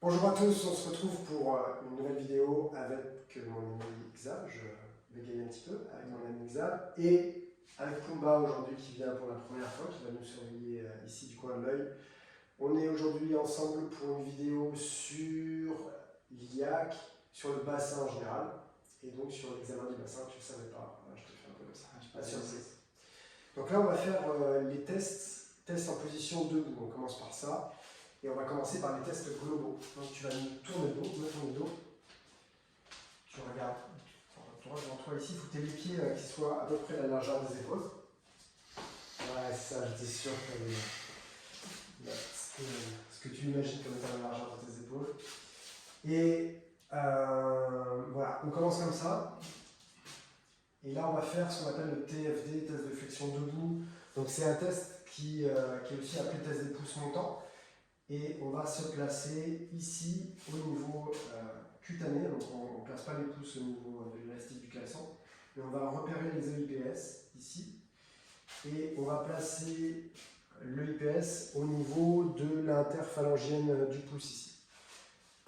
Bonjour à tous, on se retrouve pour une nouvelle vidéo avec mon ami Xa. Je bégaye un petit peu avec mon ami Xa et avec Pumba aujourd'hui qui vient pour la première fois, qui va nous surveiller ici du coin de l'œil. On est aujourd'hui ensemble pour une vidéo sur l'IAC, sur le bassin en général et donc sur l'examen du bassin. Tu ne savais pas, voilà, je te fais un peu comme ça, pas surprise. Donc là on va faire les tests en position debout, on commence par ça. Et on va commencer par les tests globaux. Donc tu vas tourner le dos, me tourner le dos. Tu regardes droit devant toi ici, il faut que tu aies les pieds qui soient à peu près à la largeur des épaules. Ouais, ça, j'étais sûr que ce que tu imagines comme étant la largeur de tes épaules. Et voilà, on commence comme ça. Et là, on va faire ce qu'on appelle le TFD, test de flexion debout. Donc c'est un test qui est aussi appelé test des pouces montants. Et on va se placer ici au niveau cutané, donc on ne place pas les pouces au niveau de l'élastique du caleçon, mais on va repérer les EIPS ici, et on va placer l'EIPS au niveau de l'interphalangienne du pouce ici.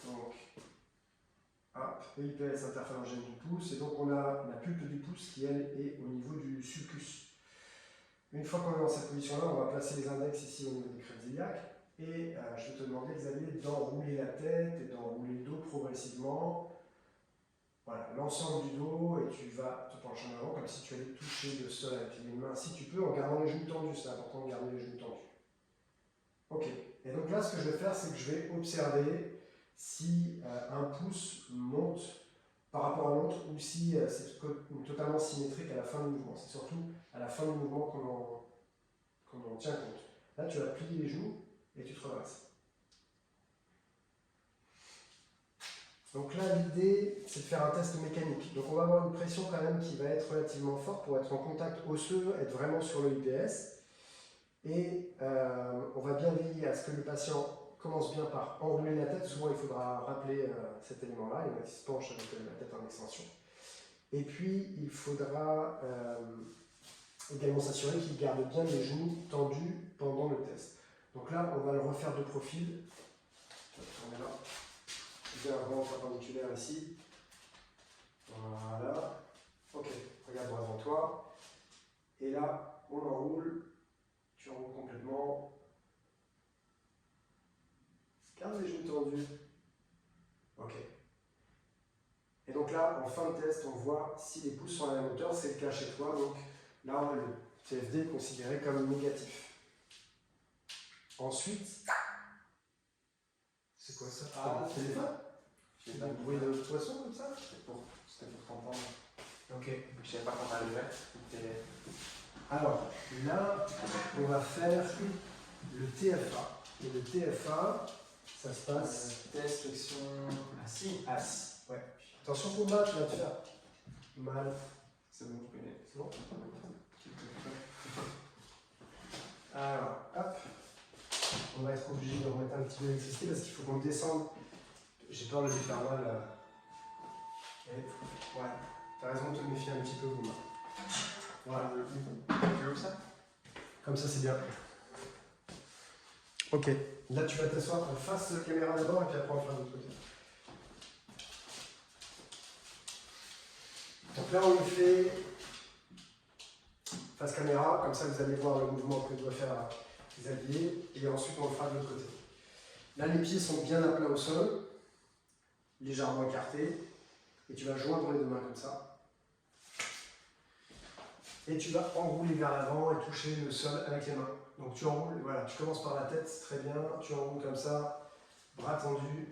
Donc, hop, EIPS interphalangienne du pouce, et donc on a la pulpe du pouce qui elle est au niveau du sulcus. Une fois qu'on est dans cette position-là, on va placer les index ici au niveau des crêtes iliaques. Et je vais te demander, Xavier, d'enrouler la tête et d'enrouler le dos progressivement. Voilà, l'ensemble du dos, et tu vas te pencher en avant comme si tu allais toucher le sol avec les mains, si tu peux, en gardant les genoux tendus. C'est important de garder les genoux tendus. Ok, et donc là, ce que je vais faire, c'est que je vais observer si un pouce monte par rapport à l'autre ou si c'est totalement symétrique à la fin du mouvement. C'est surtout à la fin du mouvement qu'on en tient compte. Là, tu vas plier les genoux et tu te redresses. Donc là, l'idée, c'est de faire un test mécanique. Donc on va avoir une pression quand même qui va être relativement forte pour être en contact osseux, être vraiment sur le IPS. Et on va bien veiller à ce que le patient commence bien par enrouler la tête. Souvent, il faudra rappeler cet élément-là. Il y en a qui se penchent avec la tête en extension. Et puis, il faudra également s'assurer qu'il garde bien les genoux tendus pendant le test. Donc là, on va le refaire de profil. Je vais tourner là. Bien avant perpendiculaire ici. Voilà. Ok, regarde droit devant toi. Et là, on enroule. Tu enroules complètement. Garde les genoux tendus. Ok. Et donc là, en fin de test, on voit si les pouces sont à la même hauteur. C'est le cas chez toi. Donc là, le TFD est considéré comme négatif. Ensuite, c'est quoi ça? Ah, le téléphone? J'ai Tu pas as de bruit de poisson comme ça? C'était pour t'entendre. Ok. Je savais pas quand t'arrivais. Alors, là, on va faire le TFA. Et le TFA, ça se passe Test, flexion, assis. assis. Ouais. Attention pour mal, tu vas te faire mal. C'est bon, je connais. C'est bon? Alors, hop. On va être obligé de remettre un petit peu d'électricité parce qu'il faut qu'on descende. J'ai peur de les faire mal. Et, ouais, t'as raison de te méfier un petit peu, Bouma. Voilà. Tu veux ça? Comme ça, c'est bien. Ok. Là, tu vas t'asseoir face à la caméra d'abord et puis après, on va faire de l'autre côté. Donc là, on le fait face caméra, comme ça, vous allez voir le mouvement que doit faire Xavier, et ensuite, on le fera de l'autre côté. Là, les pieds sont bien à plat au sol, légèrement écartés, et tu vas joindre les deux mains comme ça. Et tu vas enrouler vers l'avant et toucher le sol avec les mains. Donc tu enroules, voilà, tu commences par la tête, très bien, tu enroules comme ça, bras tendus,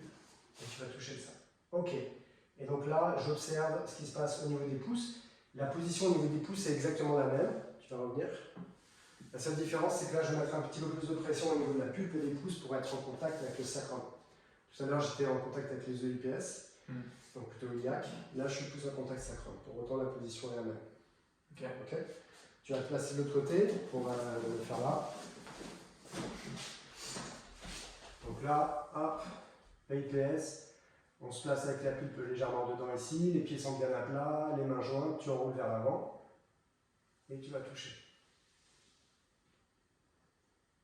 et tu vas toucher le sol. Ok, et donc là, j'observe ce qui se passe au niveau des pouces. La position au niveau des pouces est exactement la même, tu vas revenir. La seule différence, c'est que là, je vais mettre un petit peu plus de pression au niveau de la pulpe des pouces pour être en contact avec le sacrum. Tout à l'heure, j'étais en contact avec les EIPS, donc plutôt iliaque. Là, je suis plus en contact sacrum. Pour autant, la position est la même. Ok. Tu vas te placer de l'autre côté, on va le faire là. Donc là, hop, l'IPS, on se place avec la pulpe légèrement dedans ici, les pieds sont bien à plat, les mains jointes, tu enroules vers l'avant et tu vas toucher.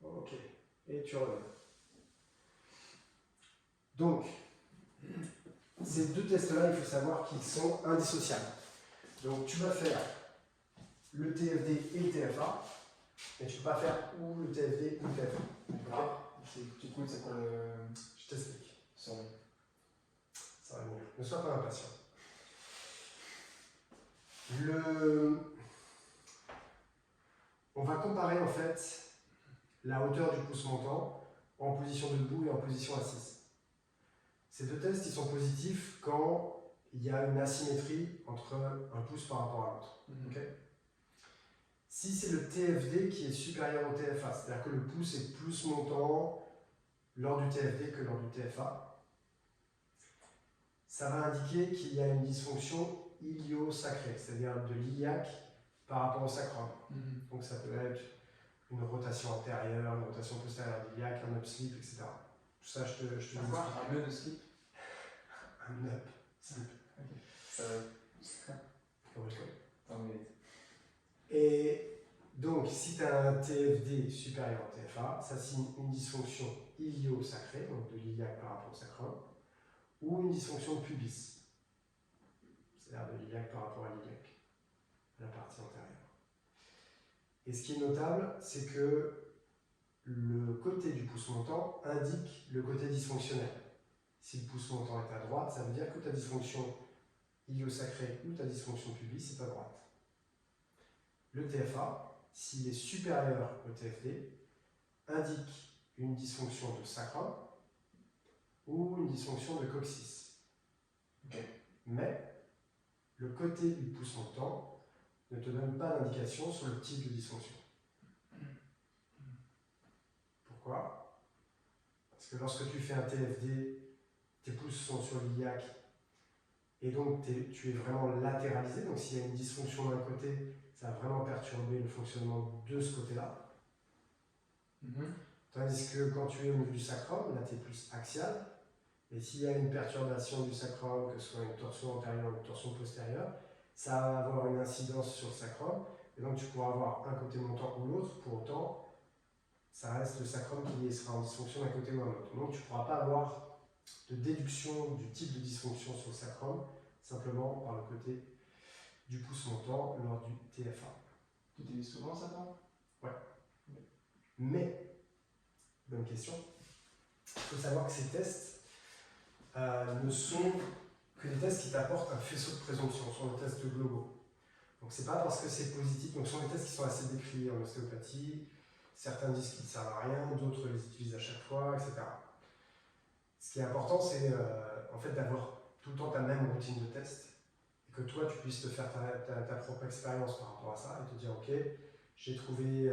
Ok, et tu reviens. Donc, ces deux tests-là, il faut savoir qu'ils sont indissociables. Donc, tu vas faire le TFD et le TFA, mais tu ne peux pas faire ou le TFD ou le TFA. D'accord. Du coup, c'est quoi le. Je t'explique. Sorry. Ça va mieux. Ne sois pas impatient. On va comparer en fait la hauteur du pouce montant en position debout et en position assise. Ces deux tests ils sont positifs quand il y a une asymétrie entre un pouce par rapport à l'autre. Okay. Si c'est le TFD qui est supérieur au TFA, c'est-à-dire que le pouce est plus montant lors du TFD que lors du TFA, ça va indiquer qu'il y a une dysfonction ilio-sacrée, c'est-à-dire de l'iliaque par rapport au sacrum. Donc ça peut être une rotation antérieure, une rotation postérieure de l'iliaque, un up slip, etc. Tout ça, je te dis. Un nœud de slip. Un up slip. Ok. Ça va. Comment Et donc, si tu as un TFD supérieur au TFA, ça signe une dysfonction ilio-sacrée, donc de l'iliaque par rapport au sacrum, ou une dysfonction de pubis, c'est-à-dire de l'iliaque par rapport à l'iliaque, la partie antérieure. Et ce qui est notable, c'est que le côté du pouce montant indique le côté dysfonctionnel. Si le pouce montant est à droite, ça veut dire que ta dysfonction ilio-sacrée ou ta dysfonction pubis est à droite. Le TFA, s'il est supérieur au TFD, indique une dysfonction de sacrum ou une dysfonction de coccyx. Okay. Mais le côté du pouce montant ne te donne pas d'indication sur le type de dysfonction. Pourquoi? Parce que lorsque tu fais un TFD, tes pouces sont sur l'iliaque et donc tu es vraiment latéralisé. Donc s'il y a une dysfonction d'un côté, ça va vraiment perturber le fonctionnement de ce côté-là. Tandis que quand tu es au niveau du sacrum, là tu es plus axial. Et s'il y a une perturbation du sacrum, que ce soit une torsion antérieure ou une torsion postérieure, ça va avoir une incidence sur le sacrum. Et donc tu pourras avoir un côté montant ou l'autre. Pour autant, ça reste le sacrum qui sera en dysfonction d'un côté ou d'un autre. Donc tu ne pourras pas avoir de déduction du type de dysfonction sur le sacrum, simplement par le côté du pouce montant lors du TFA. Tu utilises souvent ça, toi? Ouais. Mais, bonne question, il faut savoir que ces tests ne sont que des tests qui t'apportent un faisceau de présomption, sont des tests globaux. Donc c'est pas parce que c'est positif, donc ce sont des tests qui sont assez décriés en ostéopathie, certains disent qu'ils ne servent à rien, d'autres les utilisent à chaque fois, etc. Ce qui est important, c'est en fait d'avoir tout le temps ta même routine de test, et que toi tu puisses te faire ta propre expérience par rapport à ça, et te dire ok, j'ai trouvé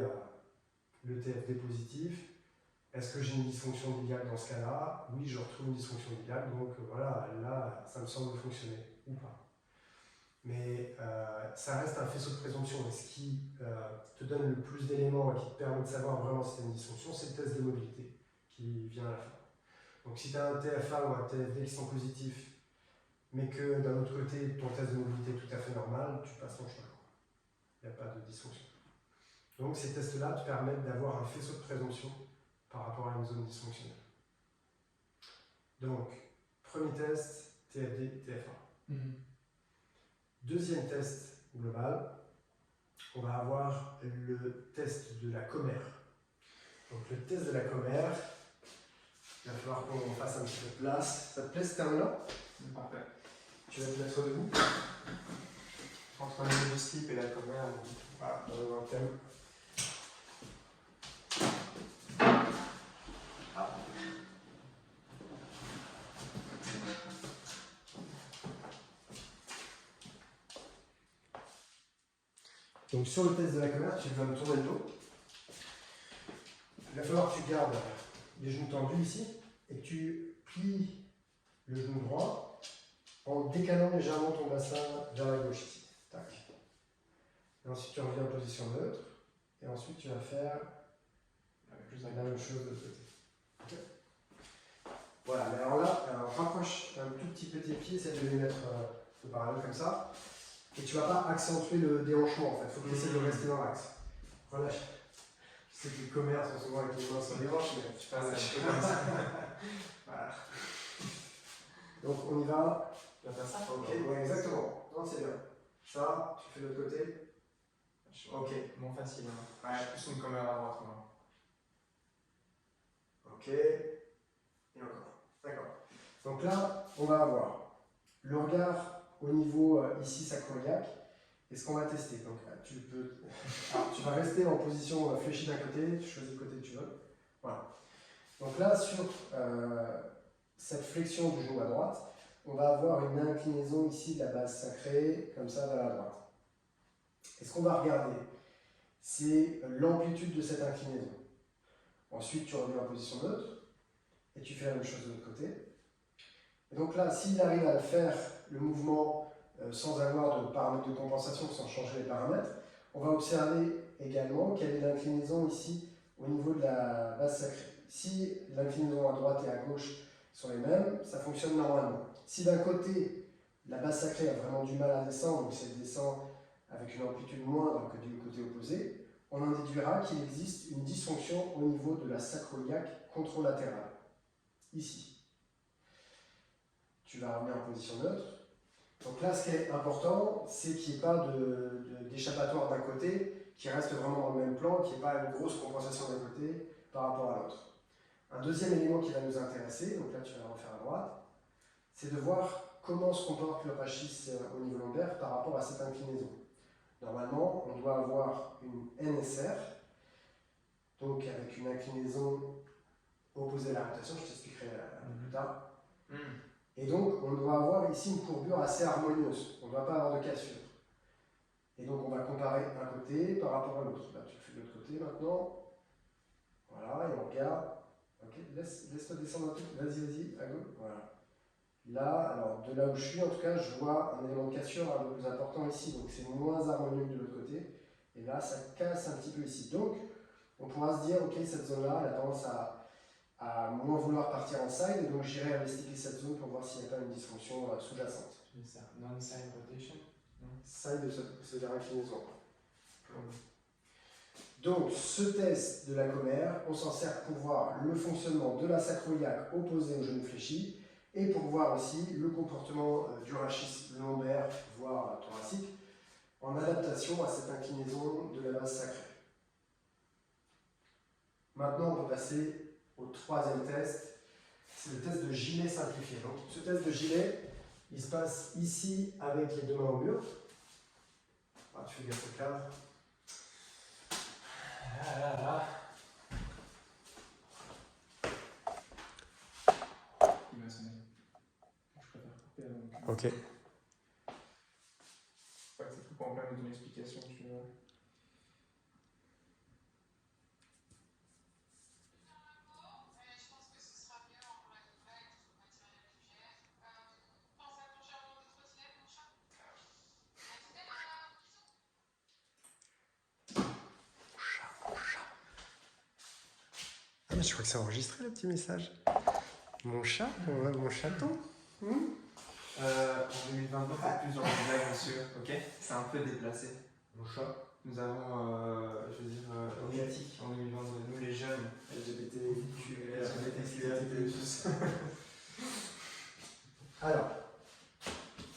le TFD positif, est-ce que j'ai une dysfonction d'iliaque dans ce cas-là? Oui, je retrouve une dysfonction d'iliaque, donc voilà, là, ça me semble fonctionner, ou pas. Mais ça reste un faisceau de présomption, et ce qui te donne le plus d'éléments et qui te permet de savoir vraiment si tu as une dysfonction, c'est le test de mobilité qui vient à la fin. Donc si tu as un TFA ou un TFD qui sont positifs, mais que d'un autre côté, ton test de mobilité est tout à fait normal, tu passes ton chemin. Il n'y a pas de dysfonction. Donc ces tests-là te permettent d'avoir un faisceau de présomption par rapport à une zone dysfonctionnelle. Donc, premier test, TFD, TFA. Deuxième test global, on va avoir le test de la commère. Donc le test de la commère, il va falloir qu'on fasse un petit peu de place. Ça te plaît ce terme-là? Parfait. Tu vas te mettre debout. Entre le slip et la commère, voilà, on va un thème. Donc sur le test de la commère, tu vas me tourner le dos. Il va falloir que tu gardes les genoux tendus ici et que tu plies le genou droit en décalant légèrement ton bassin vers la gauche ici. Tac. Et ensuite tu reviens en position neutre et ensuite tu vas faire la même chose de l'autre côté. Okay. Voilà, mais alors là, rapproche un tout petit peu tes pieds, essaie de les mettre de parallèle comme ça. Et tu ne vas pas accentuer le déhanchement en fait, il faut que tu essaies de rester dans l'axe. Relâche. Je sais que les commerces sont souvent avec les mains sur les hanches, mais tu fais un peu comme ça. Voilà. Donc on y va. La base ça. Ok, ouais, exactement. Non, c'est bien. Ça, tu fais de l'autre côté. Ok. Moins facile. Hein. Ouais. Je suis plus une caméra à droite, moi. Ok. Et encore. D'accord. Donc là, on va avoir le regard au niveau ici sacroiliaque. Et ce qu'on va tester. Donc tu vas rester en position fléchie d'un côté, tu choisis le côté que tu veux. Voilà. Donc là, sur cette flexion du genou à droite, on va avoir une inclinaison ici de la base sacrée, comme ça, vers la droite. Et ce qu'on va regarder, c'est l'amplitude de cette inclinaison. Ensuite, tu reviens en position neutre, et tu fais la même chose de l'autre côté. Et donc là, s'il arrive à faire le mouvement sans avoir de paramètres de compensation, sans changer les paramètres, on va observer également quelle est l'inclinaison ici au niveau de la base sacrée. Si l'inclinaison à droite et à gauche sont les mêmes, ça fonctionne normalement. Si d'un côté, la base sacrée a vraiment du mal à descendre, donc si elle descend avec une amplitude moindre que du côté opposé, on en déduira qu'il existe une dysfonction au niveau de la sacroiliaque contralatérale, ici. Tu vas revenir en position neutre. Donc là, ce qui est important, c'est qu'il n'y ait pas d'échappatoire d'un côté, qui reste vraiment dans le même plan, qu'il n'y ait pas une grosse compensation d'un côté par rapport à l'autre. Un deuxième élément qui va nous intéresser, donc là tu vas le refaire à droite, c'est de voir comment se comporte le rachis au niveau lombaire par rapport à cette inclinaison. Normalement, on doit avoir une NSR, donc avec une inclinaison opposée à la rotation, je t'expliquerai plus tard. Et donc, on doit avoir ici une courbure assez harmonieuse, on ne doit pas avoir de cassure. Et donc, on va comparer un côté par rapport à l'autre. Là, tu le fais de l'autre côté maintenant. Voilà, et on regarde. Ok, laisse-toi descendre un peu. Vas-y, à gauche. Voilà. Là, alors de là où je suis, en tout cas, je vois un élément de cassure un peu plus important ici. Donc, c'est moins harmonieux que de l'autre côté. Et là, ça casse un petit peu ici. Donc, on pourra se dire, ok, cette zone-là, elle a tendance à moins vouloir partir en side. Et donc, j'irai investiguer cette zone pour voir s'il n'y a pas une dysfonction sous-jacente. Non-side rotation. Side, c'est-à-dire inclinaison. Donc, ce test de la commère, on s'en sert pour voir le fonctionnement de la sacroiliaque opposée au genou fléchi et pour voir aussi le comportement du rachis lombaire, voire thoracique, en adaptation à cette inclinaison de la base sacrée. Maintenant, on peut passer au troisième test, c'est le test de gilet simplifié. Donc, ce test de gilet, il se passe ici avec les deux mains au mur. Ah, tu fais gaffe au cadre. Il va sonner. Je préfère couper avant. Ok. Pas que c'est tout en plein de ton explication, tu vois. Ah, mais je crois que c'est enregistré le petit message. Mon chat, mon chaton. En 2022, faites plus dans les blagues, monsieur, ok? C'est un peu déplacé. Mon chat. Nous avons, je veux dire, une éthique en 2022, nous les jeunes. LGBTQIA+. Alors,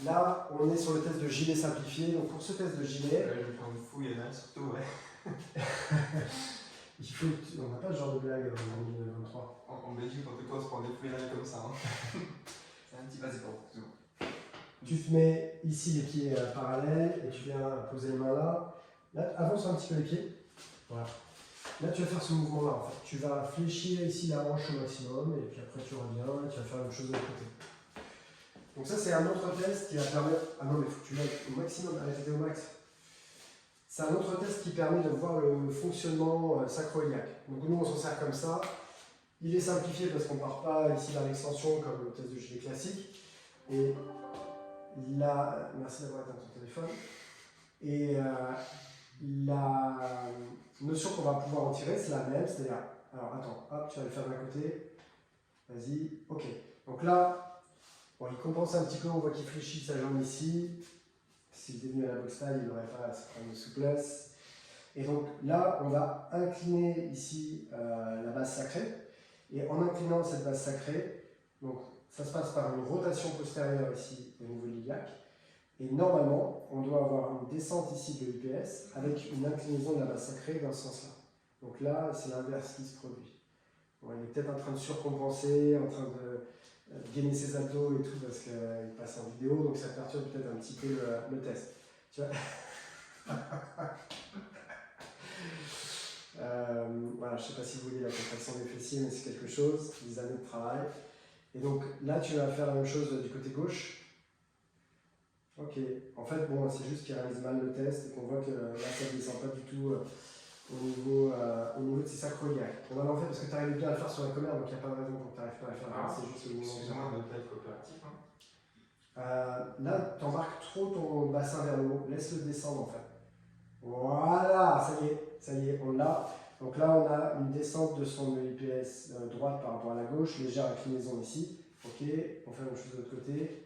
là, on est sur le test de gilet simplifié. Donc, pour ce test de gilet, Je vais faire une fouille là, surtout, ouais. on n'a pas ce genre de blague en 2023. En Belgique, on te pose pour des fouilles là comme ça. Hein. C'est un petit vas-y pour tout. Tu te mets ici les pieds parallèles et tu viens poser les mains là. Là, avance un petit peu les pieds. Voilà. Là, tu vas faire ce mouvement-là. En fait. Tu vas fléchir ici la hanche au maximum et puis après tu reviens et tu vas faire la même chose de l'autre côté. Donc ça, c'est un autre test qui va permettre... Ah non, mais il faut que tu l'ailles au maximum. Allez, t'étais au max. C'est un autre test qui permet de voir le fonctionnement sacroiliaque. Donc nous, on s'en sert comme ça. Il est simplifié parce qu'on ne part pas ici vers l'extension comme le test de gilet classique. Et là, merci d'avoir éteint ton téléphone. Et la notion qu'on va pouvoir en tirer, c'est la même. C'est-à-dire, alors attends, hop, tu vas le faire d'un côté. Vas-y, ok. Donc là, bon, il compense un petit peu, on voit qu'il fléchit sa jambe ici. S'il était venu à la boxe taille, il n'aurait pas cette fameuse souplesse. Et donc là, on va incliner ici la base sacrée. Et en inclinant cette base sacrée, Donc ça se passe par une rotation postérieure ici au niveau de l'iliaque. Et normalement, on doit avoir une descente ici de l'IPS avec une inclinaison de la base sacrée dans ce sens-là. Donc là, c'est l'inverse qui se produit. Bon, il est peut-être en train de surcompenser, en train de gainer ses abdos et tout parce qu'il passe en vidéo, donc ça perturbe peut-être un petit peu le test. Tu vois voilà, je ne sais pas si vous voyez la contraction des fessiers, mais c'est quelque chose, des années de travail. Et donc là, tu vas faire la même chose du côté gauche. Ok, en fait, bon, c'est juste qu'il réalise mal le test et qu'on voit que là, ça ne descend pas du tout au niveau de ses sacroiliaques. On en fait parce que tu arrives bien à le faire sur la commère, donc il n'y a pas de raison pour que tu n'arrives pas à le faire. C'est juste le moment. Excusez-moi de ne pas être coopératif. Hein. Là, tu embarques trop ton bassin vers le haut. Laisse-le descendre en fait. Voilà, ça y est, on l'a. Donc là, on a une descente de son IPS droite par rapport à la gauche, légère inclinaison ici. Ok, on fait la même chose de l'autre côté.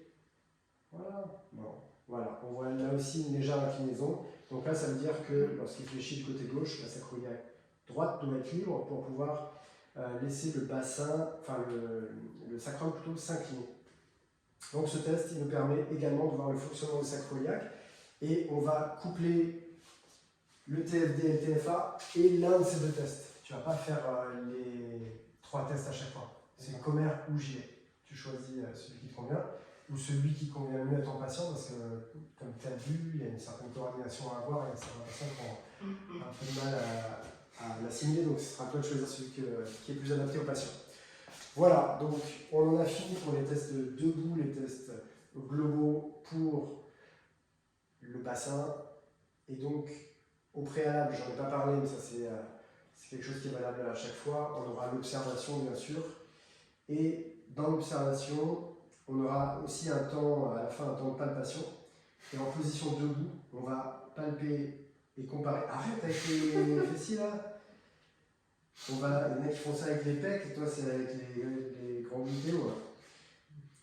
Voilà. Bon, voilà, on voit là aussi une légère inclinaison. Donc là, ça veut dire que lorsqu'il fléchit du côté gauche, la sacroiliaque droite doit être libre pour pouvoir laisser le bassin, enfin le sacrum plutôt s'incliner. Donc ce test, il nous permet également de voir le fonctionnement du sacroiliaque et on va coupler le TFD et le TFA et l'un de ces deux tests. Tu ne vas pas faire les 3 tests à chaque fois. C'est commère ou gilet. Tu choisis celui qui te convient ou celui qui convient le mieux à ton patient parce que, comme tu as vu, il y a une certaine coordination à avoir et il y a certains patients qui ont un peu de mal à l'assimiler, donc ce sera à toi de choisir celui qui est plus adapté au patient. Voilà, donc on en a fini pour les tests debout, les tests globaux pour le bassin. Et donc, au préalable, j'en ai pas parlé, mais ça c'est quelque chose qui est valable à chaque fois. On aura l'observation, bien sûr. Et dans l'observation, on aura aussi un temps, à la fin, un temps de palpation. Et en position debout, on va palper et comparer. Arrête avec les fessiers là! Il y en a qui font ça avec les pecs, et toi c'est avec les grands glutéaux.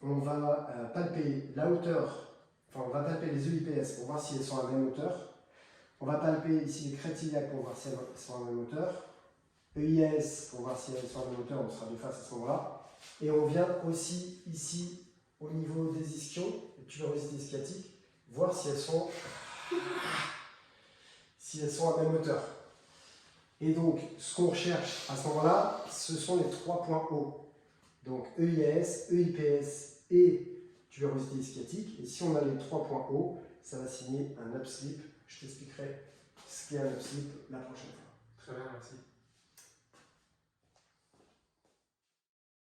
On va palper la hauteur, enfin on va palper les EIPS pour voir si elles sont à la même hauteur. On va palper ici les crêtes iliaques pour voir si elles sont à la même hauteur. EIS pour voir si elles sont à la même hauteur, on sera de face à ce moment-là. Et on vient aussi ici au niveau des ischions, les tuberosités sciatiques, voir si elles sont à la même hauteur. Et donc, ce qu'on recherche à ce moment-là, ce sont les 3 points hauts. Donc, EIS, EIPS et tuberosité sciatique. Et si on a les 3 points hauts, ça va signer un upslip. Je t'expliquerai ce qu'est un upslip la prochaine fois. Très bien, merci.